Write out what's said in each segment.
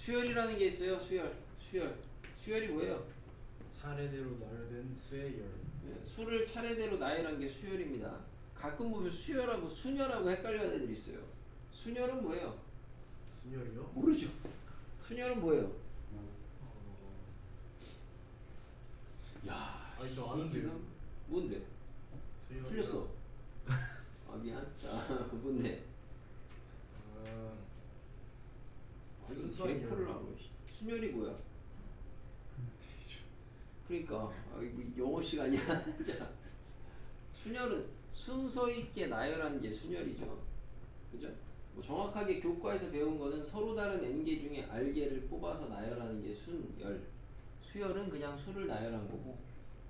수열이라는 게 있어요. 수열이 뭐예요? 차례대로 나열된 수의 열. 예, 수를 차례대로 나열한 게 수열입니다. 가끔 보면 수열하고 수녀라고 헷갈려하는 애들이 있어요. 수열은 뭐예요? 순열이요? 모르죠. 수열은 뭐예요? 야, 아니, 저 아는데요. 지금 뭔데? 수열이요? 틀렸어. 아 미안. 자, 뭔데? 아니 개코를 하고 순열이 뭐야? 그러니까 이거 영어 시간이야. 자, 순열은 순서 있게 나열한 게 순열이죠. 그죠? 뭐 정확하게 교과에서 배운 거는 서로 다른 n개 중에 r개를 뽑아서 나열하는 게 순열. 수열은 그냥 수를 나열한 거고.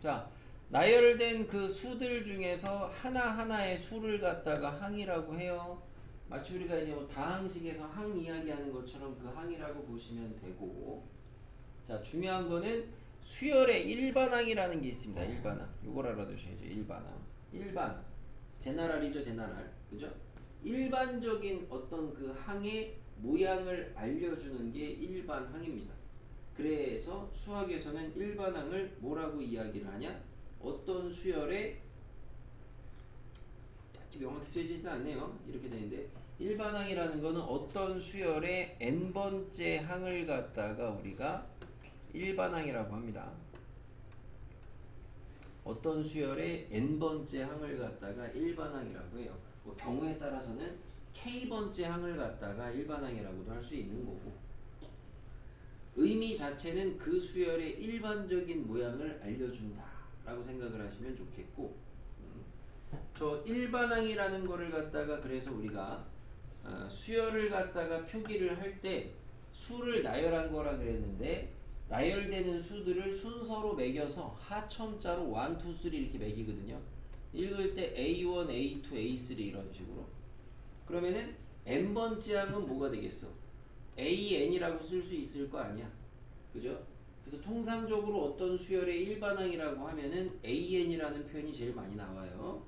자, 나열된 그 수들 중에서 하나하나의 수를 갖다가 항이라고 해요. 마치 우리가 이제 뭐 다항식에서 항 이야기하는 것처럼 그 항이라고 보시면 되고. 자, 중요한 거는 수열의 일반항이라는 게 있습니다. 일반항. 요걸 알아두셔야죠. 일반항. 일반. 제너럴이죠, 제너럴. 그죠? 일반적인 어떤 그 항의 모양을 알려주는 게 일반항입니다. 그래서 수학에서는 일반항을 뭐라고 이야기를 하냐? 어떤 수열에 딱히 명확히 쓰여지지는 않네요. 이렇게 되는데 일반항이라는 거는 어떤 수열의 n번째 항을 갖다가 우리가 일반항이라고 합니다. 어떤 수열의 n번째 항을 갖다가 일반항이라고 해요. 뭐 경우에 따라서는 k번째 항을 갖다가 일반항이라고도 할 수 있는 거고, 의미 자체는 그 수열의 일반적인 모양을 알려준다 라고 생각을 하시면 좋겠고, 저 일반항이라는 거를 갖다가 그래서 우리가 수열을 갖다가 표기를 할 때 수를 나열한 거라 그랬는데, 나열되는 수들을 순서로 매겨서 하첨자로 1, 2, 3 이렇게 매기거든요. 읽을 때 A1, A2, A3 이런 식으로. 그러면은 n번째 항은 뭐가 되겠어? AN이라고 쓸 수 있을 거 아니야. 그죠? 그래서 통상적으로 어떤 수열의 일반항이라고 하면은 AN이라는 표현이 제일 많이 나와요.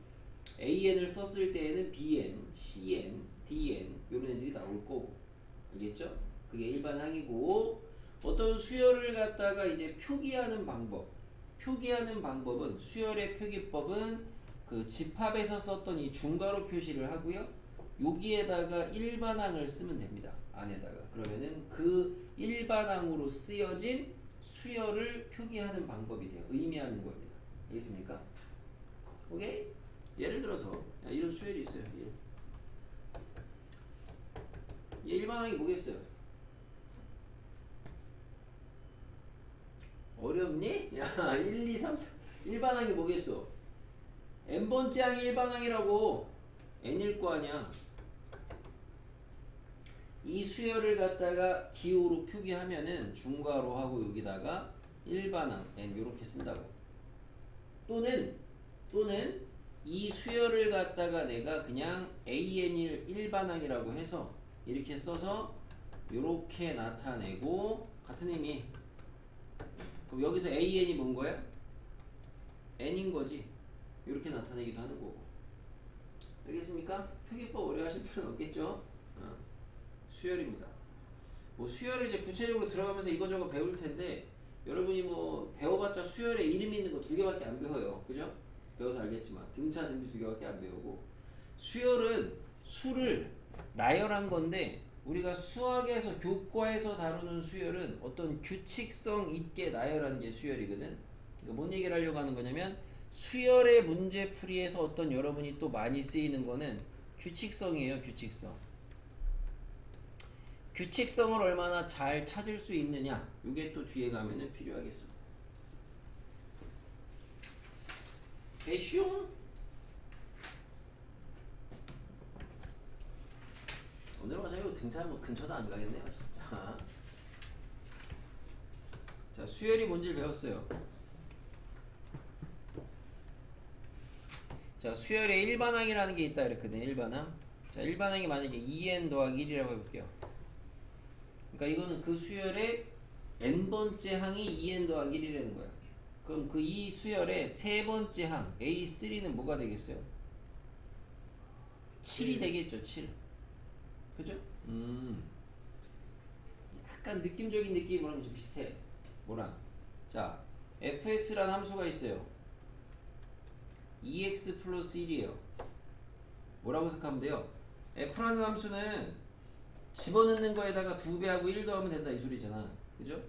AN을 썼을 때에는 BN, CN, DN 이런 애들이 나올 거고. 알겠죠? 그게 일반항이고, 어떤 수열을 갖다가 이제 표기하는 방법은 수열의 표기법은 그 집합에서 썼던 이 중괄호 표시를 하고요. 여기에다가 일반항을 쓰면 됩니다. 안에다가. 그러면은 그 일반항으로 쓰여진 수열을 표기하는 방법이 돼요. 의미하는 겁니다. 알겠습니까? 오케이? 예를 들어서 이런 수열이 있어요. 얘 일반항이 뭐겠어요? 어렵니? 야, 1, 2, 3, 4. 일반항이 뭐겠어? n번째 항이 일반항이라고. n일 거 아니야. 이 수열을 갖다가 기호로 표기하면은 중괄호 하고 여기다가 일반항 n 요렇게 쓴다고. 또는 이 수열을 갖다가 내가 그냥 an일 일반항이라고 해서 이렇게 써서 요렇게 나타내고, 같은 의미. 그럼 여기서 an이 뭔 거야? n인 거지. 이렇게 나타내기도 하는 거고. 알겠습니까? 표기법 오래 하실 필요는 없겠죠? 수열입니다. 뭐 수열을 이제 구체적으로 들어가면서 이거저거 배울 텐데, 여러분이 뭐 배워봤자 수열에 이름이 있는 거 2개밖에 안 배워요. 그죠? 배워서 알겠지만 등차 등비 2개밖에 안 배우고, 수열은 수를 나열한 건데, 우리가 수학에서 교과에서 다루는 수열은 어떤 규칙성 있게 나열한 게 수열이거든. 그러니까 뭔 얘기를 하려고 하는 거냐면, 수열의 문제풀이에서 어떤 여러분이 또 많이 쓰이는 거는 규칙성이에요. 규칙성을 얼마나 잘 찾을 수 있느냐, 이게 또 뒤에 가면은 필요하겠습니다. 개쉬용. 오늘은 어차피 등차 뭐 근처도 안 가겠네요, 진짜. 자, 수열이 뭔지를 배웠어요. 자, 수열의 일반항이라는 게 있다 그랬거든요. 일반항. 자, 일반항이 만약에 2n 더하기 1이라고 해볼게요. 그러니까 이거는 그 수열의 n번째 항이 2n 더하기 1이라는 거야. 그럼 그 이 수열의 세 번째 항 A3는 뭐가 되겠어요? 7이 되겠죠. 7. 그죠? 약간 약간 느낌적인 느낌으로는 좀 비슷해. 뭐랑? 자, fx라는 함수가 있어요. 2x 플러스 1이에요. 뭐라고 생각하면 돼요? f라는 함수는 집어넣는 거에다가 2배하고 1 더하면 된다 이 소리잖아. 그죠?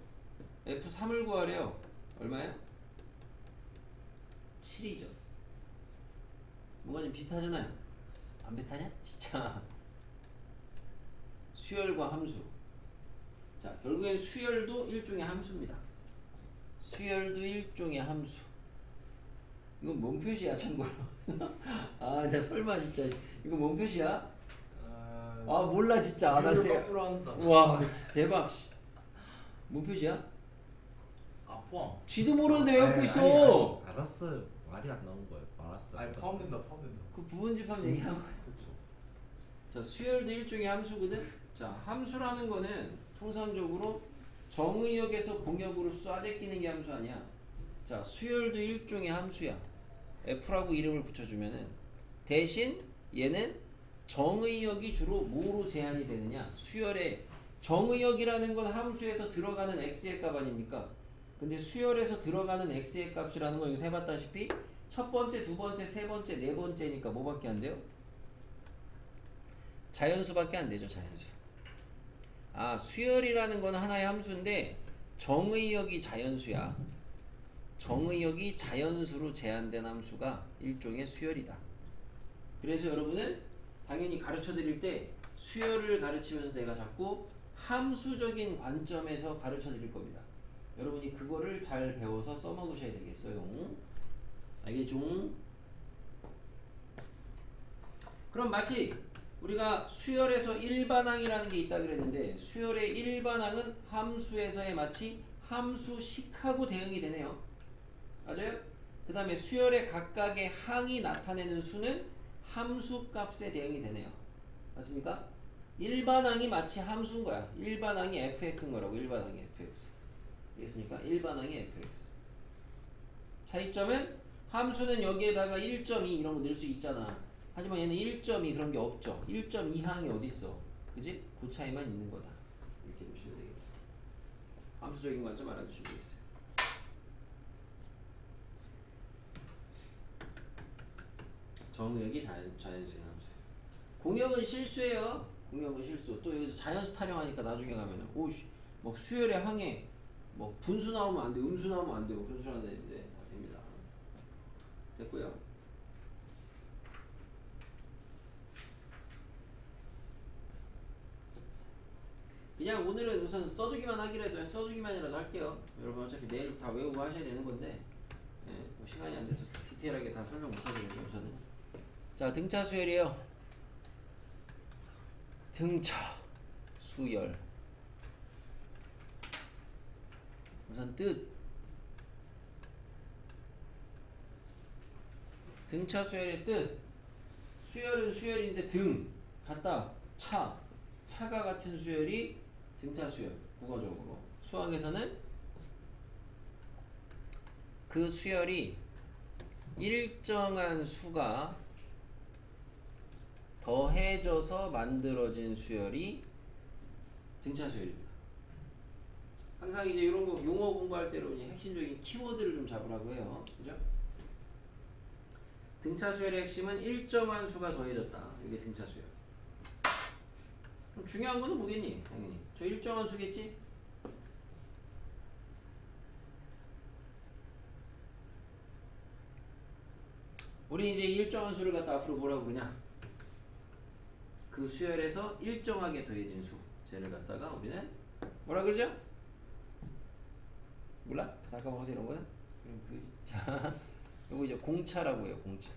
f3을 구하래요. 얼마야? 7이죠. 뭔가 좀 비슷하잖아요. 안 비슷하냐? 진짜. 수열과 함수. 자, 결국엔 수열도 일종의 함수입니다. 수열도 일종의 함수. 이건 뭔 표시야, 참고로? 아, 나 설마 진짜. 이거 뭔 표시야? 아, 몰라 진짜. 아, 나 비율을 대. 거꾸로 한다. 와, 대박. 씨. 뭔 표시야? 아 포함. 쥐도 모르는데 외우고 아니, 있어. 아니, 알았어요. 말이 안 나온 거예요. 알았어요. 아니 알았어요. 포함된다 포함된다. 그 부분집합 얘기하고. 그렇죠. 자, 수열도 일종의 함수거든. 자, 함수라는 거는 통상적으로 정의역에서 공역으로 쏴제끼는 게 함수 아니야. 자, 수열도 일종의 함수야. f라고 이름을 붙여주면은 대신 얘는 정의역이 주로 뭐로 제한이 되느냐? 수열의 정의역이라는 건 함수에서 들어가는 x의 값 아닙니까? 근데 수열에서 들어가는 x의 값이라는 건 여기서 해봤다시피 첫 번째, 두 번째, 세 번째, 네 번째니까 뭐밖에 안 돼요? 자연수밖에 안 되죠, 자연수. 아, 수열이라는 건 하나의 함수인데 정의역이 자연수야. 정의역이 자연수로 제한된 함수가 일종의 수열이다. 그래서 여러분은 당연히 가르쳐 드릴 때 수열을 가르치면서 내가 자꾸 함수적인 관점에서 가르쳐 드릴 겁니다. 여러분이 그거를 잘 배워서 써먹으셔야 되겠어요. 알겠죠? 그럼 마치 우리가 수열에서 일반항이라는 게 있다 그랬는데 수열의 일반항은 함수에서의 마치 함수식하고 대응이 되네요. 맞아요? 그 다음에 수열의 각각의 항이 나타내는 수는 함수값에 대응이 되네요. 맞습니까? 일반항이 마치 함수인 거야. 일반항이 fx인 거라고. 일반항이 fx. 알겠습니까? 일반항이 fx. 차이점은 함수는 여기에다가 1.2 이런 거 넣을 수 있잖아. 하지만 얘는 1.2 그런 게 없죠. 1.2항이 어디 있어? 그지? 그 차이만 있는 거다. 이렇게 보시면 되겠죠. 함수적인 관점 알아두시면 되겠어요. 정의역이 자연수의 함수예요. 공역은 실수예요. 공역은 실수. 또 여기서 자연수 타령하니까 나중에 가면은 오씨 뭐 수열의 항에 뭐 분수 나오면 안 돼, 음수 나오면 안 돼, 뭐 그런 소리 하는데 다 됩니다. 됐고요. 그냥 오늘은 우선 써주기만 하기라도 써주기만이라도 할게요. 여러분 어차피 내일 다 외우고 하셔야 되는 건데 예, 뭐 시간이 안 돼서 디테일하게 다 설명 못 하겠네요. 우선은 자 등차 수열이에요. 등차 수열 우선 뜻 등차 수열의 뜻 수열은 수열인데 등 같다 차가 같은 수열이 등차 수열 국어적으로 수학에서는 그 수열이 일정한 수가 더해져서 만들어진 수열이 등차 수열입니다. 항상 이제 이런 거 용어 공부할 때로 핵심적인 키워드를 좀 잡으라고 해요. 그죠? 등차 수열의 핵심은 일정한 수가 더해졌다. 이게 등차 수열. 그럼 중요한 거는 뭐겠니? 당연히 저 일정한 수겠지? 우리 이제 일정한 수를 갖다 앞으로 뭐라고 그러냐? 그 수열에서 일정하게 더해진 수 쟤를 갖다가 우리는 뭐라 그러죠? 몰라? 다 까먹어서 이런 거는? 자, 요거 이제 공차라고 해요. 공차.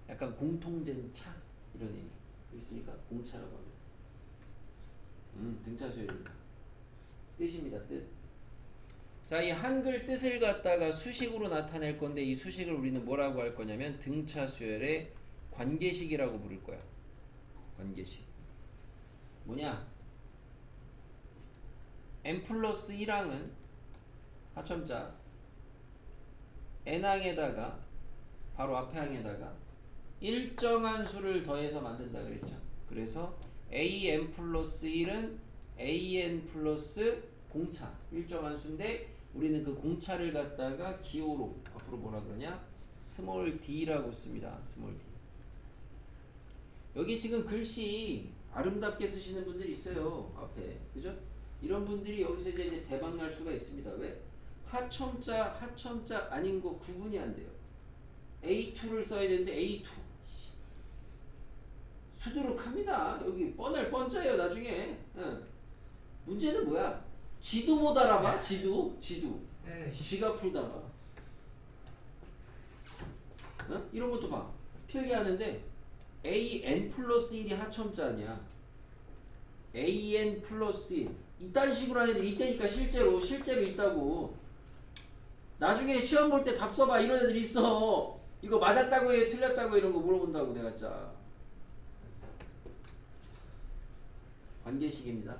약간 공통된 차 이런 의미. 있으니까 공차라고 합니다. 등차 수열입니다. 뜻입니다. 뜻. 자, 이 한글 뜻을 갖다가 수식으로 나타낼 건데 이 수식을 우리는 뭐라고 할 거냐면 등차 수열의 관계식이라고 부를 거야. 관계식. 뭐냐? n 플러스 1항은 하첨자 n항에다가 바로 앞에 항에다가 일정한 수를 더해서 만든다 그랬죠. 그래서 an 플러스 1은 an 플러스 공차 일정한 수인데 우리는 그 공차를 갖다가 기호로 앞으로 뭐라 그러냐 스몰 d라고 씁니다. 스몰 d. 여기 지금 글씨 아름답게 쓰시는 분들이 있어요. 앞에 그죠? 이런 분들이 여기서 이제 대박 날 수가 있습니다. 왜? 하첨자 아닌 거 구분이 안 돼요. A2를 써야 되는데 A2 수두룩합니다. 여기 뻔할 뻔짜예요 나중에. 응. 문제는 뭐야? 지도 못 알아봐. 지도 에이. 지가 풀다가 응? 이런 것도 봐. 필기하는데 an 플러스 1이 하첨자 아니야. an 플러스 1 이딴 식으로 하는 애들이 있다니까. 실제로 있다고. 나중에 시험 볼 때 답 써봐. 이런 애들 있어. 이거 맞았다고 해 틀렸다고 이런 거 물어본다고 내가 짜. 관계식입니다.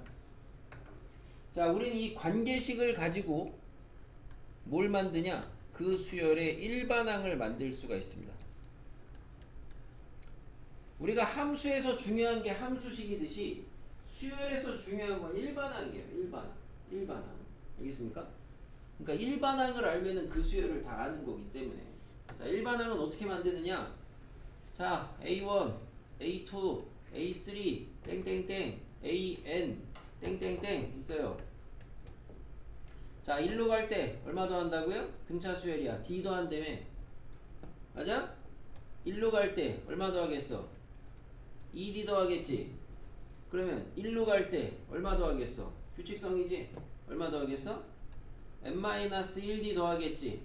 자, 우리는 이 관계식을 가지고 뭘 만드냐? 그 수열의 일반항을 만들 수가 있습니다. 우리가 함수에서 중요한 게 함수식이듯이 수열에서 중요한 건 일반항이에요. 일반항. 알겠습니까? 그러니까 일반항을 알면은 그 수열을 다 아는 거기 때문에. 자, 일반항은 어떻게 만드느냐? 자, A1, A2, A3, 땡땡땡, AN, 땡땡땡 있어요. 자, 1로 갈 때 얼마 더한다고요? 등차 수열이야. D 더한다며. 맞아? 1로 갈 때 얼마 더하겠어? 2D 더하겠지? 그러면 1로 갈 때 얼마 더하겠어? 규칙성이지? 얼마 더하겠어? n-1D 더하겠지?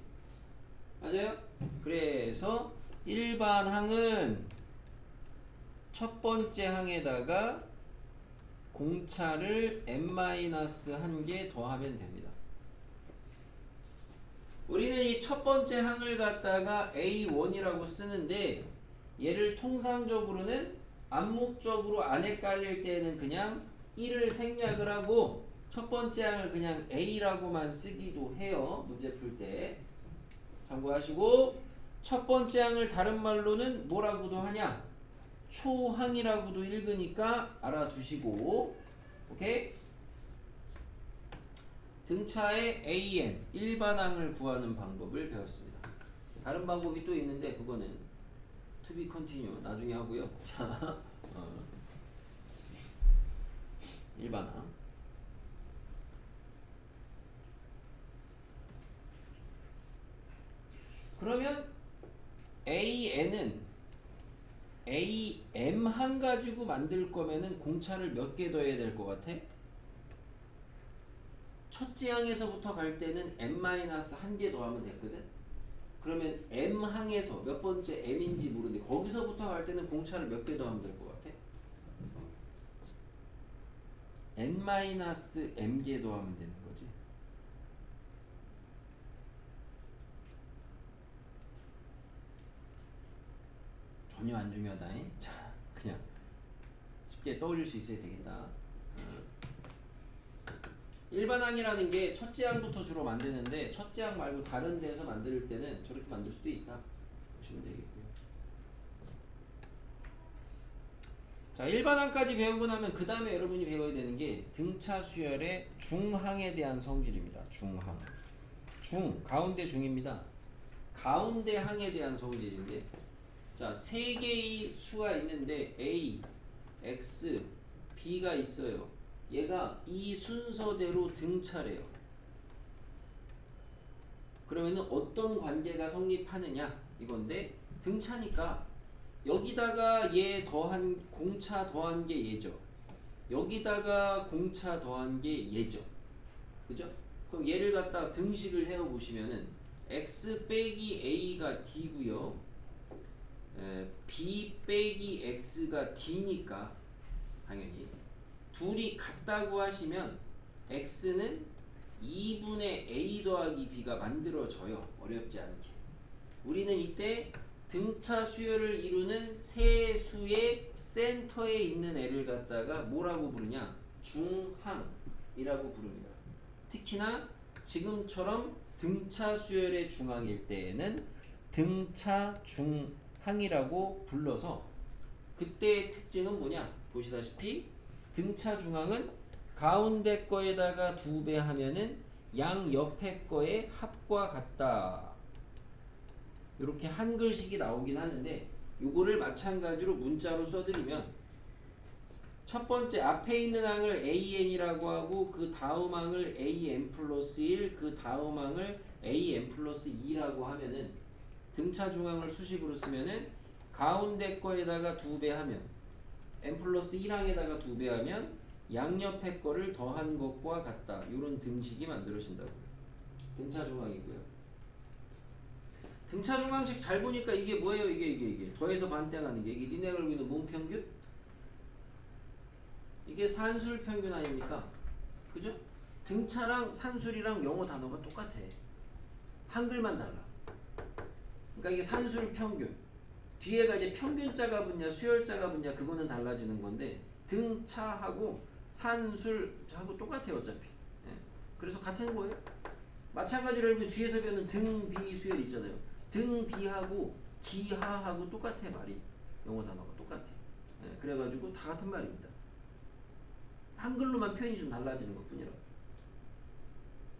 맞아요? 그래서 일반 항은 첫 번째 항에다가 공차를 n-1개 더하면 됩니다. 우리는 이 첫 번째 항을 갖다가 A1이라고 쓰는데 얘를 통상적으로는 암묵적으로 안에 깔릴 때는 그냥 1을 생략을 하고 첫 번째 항을 그냥 A라고만 쓰기도 해요. 문제 풀 때. 참고하시고 첫 번째 항을 다른 말로는 뭐라고도 하냐? 초항이라고도 읽으니까 알아두시고 오케이? 등차의 AN 일반항을 구하는 방법을 배웠습니다. 다른 방법이 또 있는데 그거는 to be continue 나중에 하고요. 자, 일반항. 그러면 AN은 AM1 가지고 만들 거면은 공차를 몇 개 더해야 될 것 같아? 첫째 항에서부터 갈 때는 n-1개 더하면 됐거든? 그러면 M항에서 몇 번째 M인지 모르는데 거기서부터 갈 때는 공차를 몇 개 더하면 될 것 같아? n-m개 더하면 되는 거지. 전혀 안 중요하다잉. 자, 그냥 쉽게 떠올릴 수 있어야 되겠다. 일반항이라는 게 첫째 항부터 주로 만드는데 첫째 항 말고 다른 데서 만들 때는 저렇게 만들 수도 있다 보시면 되겠고요. 자, 일반항까지 배우고 나면 그 다음에 여러분이 배워야 되는 게 등차 수열의 중항에 대한 성질입니다. 중항. 가운데 중입니다. 가운데 항에 대한 성질인데, 자, 세 개의 수가 있는데 A, X, B가 있어요. 얘가 이 순서대로 등차래요. 그러면은 어떤 관계가 성립하느냐 이건데, 등차니까 여기다가 얘 더한 공차 더한 게 얘죠. 여기다가 공차 더한 게 얘죠. 그죠? 그럼 얘를 갖다 등식을 세워 보시면은 x 빼기 a가 d고요. b 빼기 x가 d니까 당연히 둘이 같다고 하시면 x는 2분의 a 더하기 b가 만들어져요. 어렵지 않게. 우리는 이때 등차 수열을 이루는 세 수의 센터에 있는 애를 갖다가 뭐라고 부르냐? 중항이라고 부릅니다. 특히나 지금처럼 등차 수열의 중항일 때에는 등차 중항이라고 불러서, 그때의 특징은 뭐냐? 보시다시피 등차 중항은 가운데 거에다가 2배 하면은 양 옆에 거의 합과 같다. 이렇게 한글식이 나오긴 하는데 요거를 마찬가지로 문자로 써드리면 첫 번째 앞에 있는 항을 AN이라고 하고 그 다음 항을 AN 플러스 1, 그 다음 항을 AN 플러스 2라고 하면은 등차 중항을 수식으로 쓰면은 가운데 거에다가 2배 하면 n 플러스 1항에다가 2배 하면 양옆의 거를 더한 것과 같다. 이런 등식이 만들어진다고요. 등차 중항이고요. 등차 중항식 잘 보니까 이게 뭐예요? 이게 더해서 반대하는 게 이게 니네가 알고 있는 뭔 평균? 이게 산술 평균 아닙니까? 그죠? 등차랑 산술이랑 영어 단어가 똑같아. 한글만 달라. 그러니까 이게 산술 평균. 뒤에가 이제 평균자가 붙냐 수열자가 붙냐 그거는 달라지는 건데 등차하고 산술하고 똑같아요 어차피. 예. 그래서 같은 거예요. 마찬가지로 여러분 뒤에서 배우는 등비 수열 있잖아요. 등비하고 기하하고 똑같아 말이. 영어 단어가 똑같아. 예. 그래가지고 다 같은 말입니다. 한글로만 표현이 좀 달라지는 것 뿐이라고.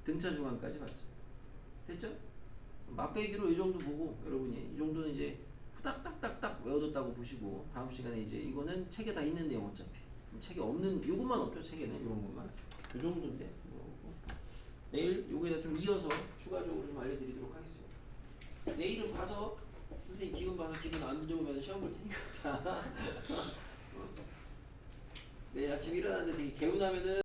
등차 중앙까지 봤습니다. 됐죠? 맛배기로 이 정도 보고 여러분이 이 정도는 이제 후닥닥닥닥 외워뒀다고 보시고 다음 시간에 이제 이거는 책에 다 있는 내용 어차피 책에 없는 요것만 없죠 책에는 이런 것만 요 정도인데 내일 요거에다 좀 이어서 추가적으로 좀 알려드리도록 하겠습니다. 내일은 봐서 선생님 기분 봐서 기분 안 좋으면 시험 볼 테니까 자 내일 아침 일어났는데 되게 개운하면은